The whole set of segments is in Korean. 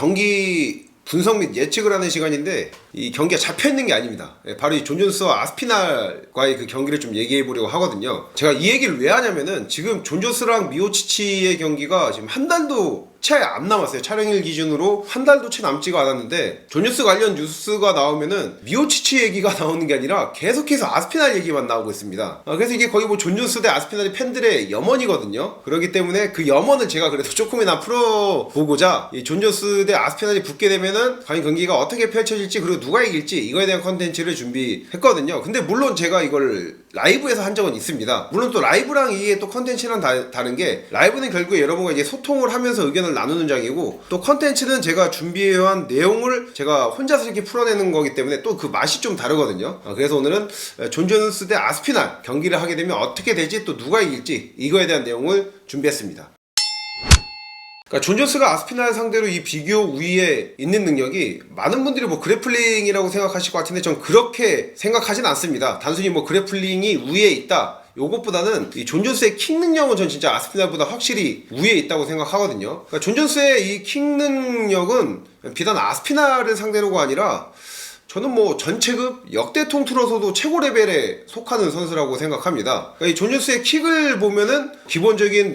경기 분석 및 예측을 하는 시간인데 이 경기가 잡혀있는 게 아닙니다. 바로 이 존 존스와 아스피날과의 그 경기를 좀 얘기해 보려고 하거든요. 제가 이 얘기를 왜 하냐면은 지금 존 존스랑 미오치치의 경기가 지금 한 달도 채 안 남았어요. 촬영일 기준으로 한 달도 채 남지가 않았는데 존 존스 관련 뉴스가 나오면은 미오치치 얘기가 나오는 게 아니라 계속해서 아스피날 얘기만 나오고 있습니다. 그래서 이게 거의 뭐 존 존스 대 아스피날이 팬들의 염원이거든요. 그렇기 때문에 그 염원을 제가 그래도 조금이나 풀어보고자 이 존 존스 대 아스피날이 붙게 되면은 과연 경기가 어떻게 펼쳐질지 그리고 누가 이길지 이거에 대한 컨텐츠를 준비했거든요. 근데 물론 제가 이걸 라이브에서 한 적은 있습니다. 물론 또 라이브랑 이게 또 컨텐츠랑 다른 게 라이브는 결국에 여러분과 이제 소통을 하면서 의견을 나누는 장이고 또 컨텐츠는 제가 준비해온 내용을 제가 혼자서 이렇게 풀어내는 거기 때문에 또 그 맛이 좀 다르거든요. 그래서 오늘은 존 존스 대 아스피날 경기를 하게 되면 어떻게 될지 또 누가 이길지 이거에 대한 내용을 준비했습니다. 그러니까 존 존스가 아스피날 상대로 이 비교 우위에 있는 능력이 많은 분들이 뭐 그래플링이라고 생각하실 것 같은데 전 그렇게 생각하진 않습니다. 단순히 뭐 그래플링이 우위에 있다 요것보다는 이 존 존스의 킥 능력은 전 진짜 아스피날보다 확실히 우위에 있다고 생각하거든요. 그러니까 존 존스의 이 킥 능력은 비단 아스피날을 상대로가 아니라 저는 뭐 전체급 역대 통틀어서도 최고 레벨에 속하는 선수라고 생각합니다. 그러니까 이 존 존스의 킥을 보면은 기본적인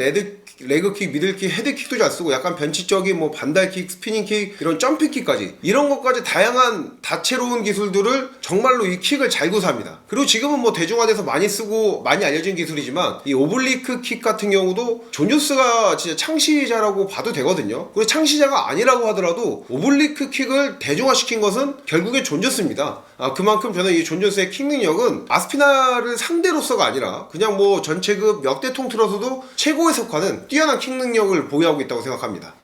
레그킥, 미들킥, 헤드킥도 잘 쓰고 약간 변칙적인 뭐 반달킥, 스피닝킥, 이런 점핑킥까지 이런 것까지 다양한 다채로운 기술들을 정말로 이 킥을 잘 구사합니다. 그리고 지금은 뭐 대중화돼서 많이 쓰고 많이 알려진 기술이지만 이 오블리크 킥 같은 경우도 존 존스가 진짜 창시자라고 봐도 되거든요. 그리고 창시자가 아니라고 하더라도 오블리크 킥을 대중화시킨 것은 결국에 존 존스입니다. 그만큼 저는 이 존 존스의 킥 능력은 아스피날을 상대로서가 아니라 그냥 뭐 전체급 역대 통틀어서도 최고에 속하는 뛰어난 킥 능력을 보유하고 있다고 생각합니다.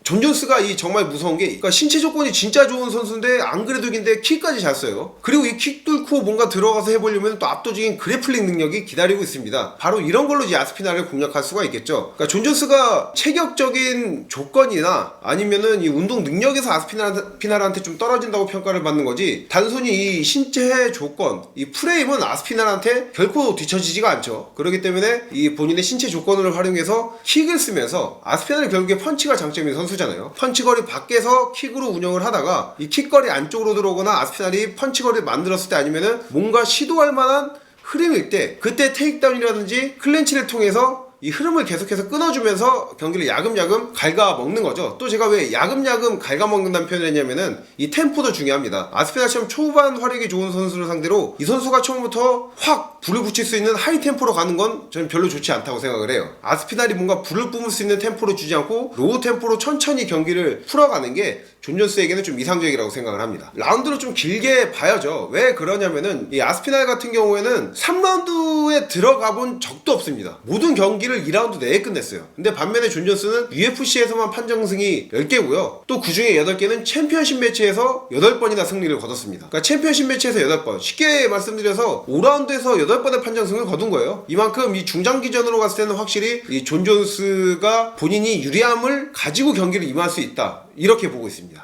존 존스가 이 정말 무서운 게 그러니까 신체 조건이 진짜 좋은 선수인데 안 그래도 긴데 킥까지 잘 써요. 그리고 이 킥 뚫고 뭔가 들어가서 해보려면 또 압도적인 그래플링 능력이 기다리고 있습니다. 바로 이런 걸로 이제 아스피날을 공략할 수가 있겠죠. 그러니까 존 존스가 체격적인 조건이나 아니면은 이 운동 능력에서 아스피날한테 좀 떨어진다고 평가를 받는 거지 단순히 이 신체 조건, 이 프레임은 아스피날한테 결코 뒤처지지가 않죠. 그렇기 때문에 이 본인의 신체 조건을 활용해서 킥을 쓰면서 아스피날은 결국에 펀치가 장점인 선수 잖아요. 펀치거리 밖에서 킥으로 운영을 하다가 이 킥거리 안쪽으로 들어오거나 아스피날이 펀치거리를 만들었을 때 아니면은 뭔가 시도할 만한 흐름일 때 그때 테이크다운이라든지 클린치를 통해서 이 흐름을 계속해서 끊어주면서 경기를 야금야금 갉아먹는 거죠. 또 제가 왜 야금야금 갉아먹는다는 표현을 했냐면은 이 템포도 중요합니다. 아스피날처럼 초반 화력이 좋은 선수를 상대로 이 선수가 처음부터 확 불을 붙일 수 있는 하이 템포로 가는 건 저는 별로 좋지 않다고 생각을 해요. 아스피날이 뭔가 불을 뿜을 수 있는 템포를 주지 않고 로우 템포로 천천히 경기를 풀어가는 게 존 존스에게는 좀 이상적이라고 생각을 합니다. 라운드를 좀 길게 봐야죠. 왜 그러냐면은 이 아스피날 같은 경우에는 3라운드에 들어가 본 적도 없습니다. 모든 경기를 2라운드 내에 끝냈어요. 근데 반면에 존 존스는 UFC에서만 판정승이 10개고요. 또 그 중에 8개는 챔피언십 매치에서 8번이나 승리를 거뒀습니다. 그러니까 챔피언십 매치에서 8번. 쉽게 말씀드려서 5라운드에서 8번의 판정승을 거둔 거예요. 이만큼 이 중장기전으로 갔을 때는 확실히 이 존 존스가 본인이 유리함을 가지고 경기를 임할 수 있다. 이렇게 보고 있습니다.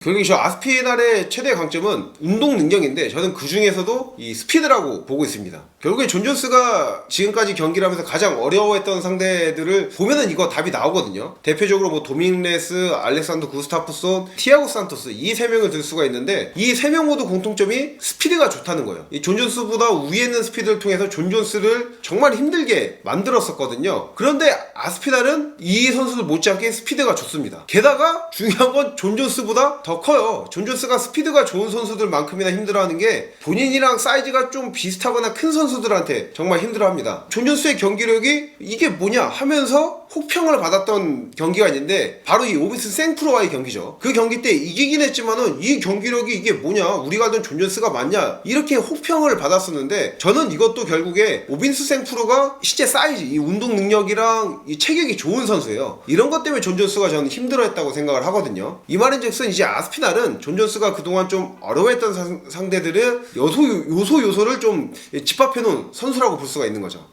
결국 저 아스피날의 최대 강점은 운동 능력인데 저는 그 중에서도 이 스피드라고 보고 있습니다. 결국에 존 존스가 지금까지 경기를 하면서 가장 어려워했던 상대들을 보면은 이거 답이 나오거든요. 대표적으로 뭐 도미닉 레스, 알렉산더 구스타프손, 티아고 산토스 이 3명을 들 수가 있는데 이 3명 모두 공통점이 스피드가 좋다는 거예요. 이 존 존스보다 위에 있는 스피드를 통해서 존 존스를 정말 힘들게 만들었었거든요. 그런데 아스피날은 이 선수들 못지않게 스피드가 좋습니다. 게다가 중요한 건 존 존스보다 더 커요. 존 존스가 스피드가 좋은 선수들만큼이나 힘들어하는 게 본인이랑 사이즈가 좀 비슷하거나 큰 선수들한테 정말 힘들어합니다. 존 존스의 경기력이 이게 뭐냐 하면서 혹평을 받았던 경기가 있는데 바로 이 오빈스 생프로와의 경기죠. 그 경기 때 이기긴 했지만은 이 경기력이 이게 뭐냐 우리가 알던 존 존스가 맞냐 이렇게 혹평을 받았었는데 저는 이것도 결국에 오빈스 생프로가 실제 사이즈 이 운동 능력이랑 이 체격이 좋은 선수예요. 이런 것 때문에 존 존스가 저는 힘들어했다고 생각을 하거든요. 이 말인즉슨 이제 아스피날은 존 존스가 그동안 좀 어려워했던 상대들의 요소를 좀 집합해놓은 선수라고 볼 수가 있는 거죠.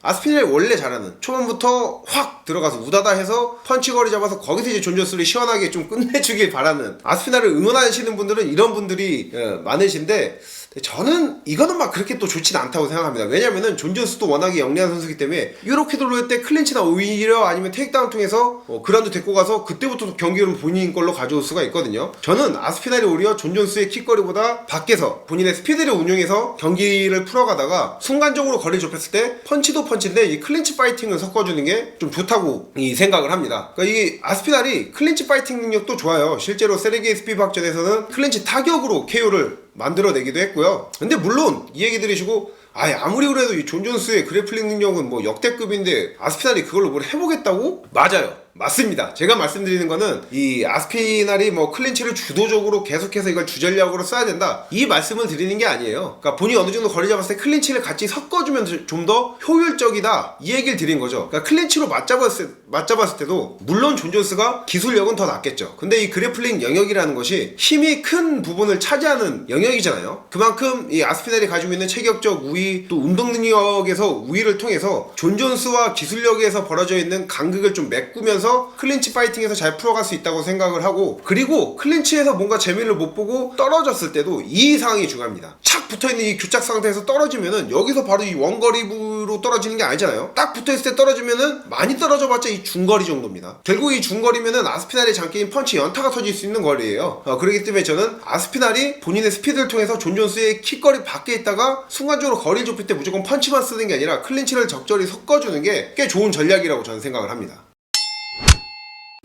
아스피날이 원래 잘하는 초반부터 확 들어가서 우다다 해서 펀치거리 잡아서 거기서 이제 존 존스를 시원하게 좀 끝내주길 바라는 아스피날을 응원하시는 분들은 이런 분들이 많으신데 저는 이거는 막 그렇게 또 좋진 않다고 생각합니다. 왜냐면은 존 존스도 워낙에 영리한 선수기 때문에 이렇게 들어올 때 클린치나 오히려 아니면 테이크다운 통해서 그라운드 데리고 가서 그때부터 경기를 본인 걸로 가져올 수가 있거든요. 저는 아스피날이 오히려 존 존스의 킥거리보다 밖에서 본인의 스피드를 운용해서 경기를 풀어가다가 순간적으로 거리 좁혔을 때 펀치도 펀치인데 이 클린치 파이팅을 섞어주는 게 좀 좋다고 생각을 합니다. 그러니까 이 아스피날이 클린치 파이팅 능력도 좋아요. 실제로 세르게이 스피박전에서는 클린치 타격으로 KO를 만들어내기도 했고요. 근데 물론 이 얘기 들으시고 아무리 그래도 이 존 존스의 그래플링 능력은 뭐 역대급인데 아스피날이 그걸로 뭘 해보겠다고? 맞아요. 맞습니다. 제가 말씀드리는 거는 이 아스피날이 뭐 클린치를 주도적으로 계속해서 이걸 주전략으로 써야 된다 이 말씀을 드리는 게 아니에요. 그러니까 본인이 어느 정도 거리 잡았을 때 클린치를 같이 섞어주면 좀 더 효율적이다 이 얘기를 드린 거죠. 그러니까 클린치로 맞잡았을 때도 물론 존 존스가 기술력은 더 낫겠죠. 근데 이 그래플링 영역이라는 것이 힘이 큰 부분을 차지하는 영역이잖아요. 그만큼 이 아스피날이 가지고 있는 체격적 우위 또 운동 능력에서 우위를 통해서 존 존스와 기술력에서 벌어져 있는 간극을 좀 메꾸면서 클린치 파이팅에서 잘 풀어갈 수 있다고 생각을 하고, 그리고 클린치에서 뭔가 재미를 못 보고 떨어졌을 때도 이 상황이 중요합니다. 착 붙어있는 이 교착 상태에서 떨어지면은 여기서 바로 이 원거리로 떨어지는 게 아니잖아요. 딱 붙어있을 때 떨어지면은 많이 떨어져봤자 이 중거리 정도입니다. 결국 이 중거리면은 아스피날의 장기인 펀치 연타가 터질 수 있는 거리예요. 그렇기 때문에 저는 아스피날이 본인의 스피드를 통해서 존 존스의 킥거리 밖에 있다가 순간적으로 거리를 좁힐 때 무조건 펀치만 쓰는 게 아니라 클린치를 적절히 섞어주는 게 꽤 좋은 전략이라고 저는 생각을 합니다.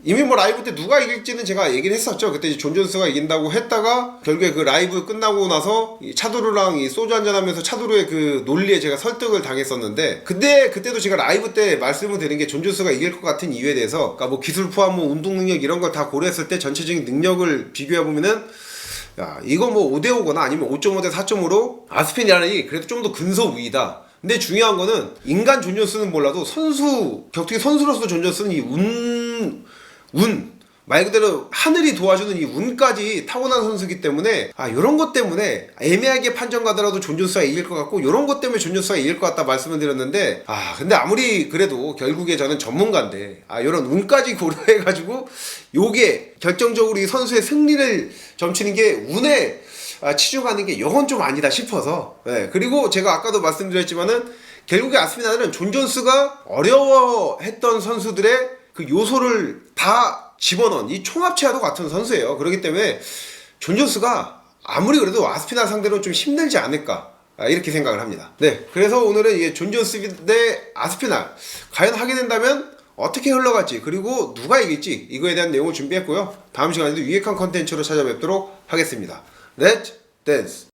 이미 뭐 라이브 때 누가 이길지는 제가 얘기를 했었죠. 그때 존 존스가 이긴다고 했다가 결국에 그 라이브 끝나고 나서 이 차두루랑 이 소주 한잔 하면서 차두루의 그 논리에 제가 설득을 당했었는데, 근데 그때도 제가 라이브 때 말씀을 드린 게 존 존스가 이길 것 같은 이유에 대해서, 그러니까 뭐 기술 포함 뭐 운동 능력 이런 걸 다 고려했을 때 전체적인 능력을 비교해보면은 이거 뭐 5대5거나 아니면 5.5 대 4.5로 아스피날이 그래도 좀 더 근소 우위다. 근데 중요한 거는 인간 존 존스는 몰라도 격투기 선수로서 존 존스는 이 말 그대로 하늘이 도와주는 이 운까지 타고난 선수이기 때문에 요런 것 때문에 애매하게 판정 가더라도 존 존스가 이길 것 같고, 요런 것 때문에 존 존스가 이길 것 같다 말씀을 드렸는데, 근데 아무리 그래도 결국에 저는 전문가인데 요런 운까지 고려해가지고 요게 결정적으로 이 선수의 승리를 점치는 게 운에 치중하는 게 요건 좀 아니다 싶어서. 그리고 제가 아까도 말씀드렸지만은 결국에 아스피날은 존 존스가 어려워했던 선수들의 그 요소를 다 집어넣은 이 총합체와도 같은 선수예요. 그렇기 때문에 존 존스가 아무리 그래도 아스피날 상대로 좀 힘들지 않을까 이렇게 생각을 합니다. 그래서 오늘은 존 존스 대 아스피날 과연 하게 된다면 어떻게 흘러갈지, 그리고 누가 이길지 이거에 대한 내용을 준비했고요. 다음 시간에도 유익한 컨텐츠로 찾아뵙도록 하겠습니다. 렛츠 댄스!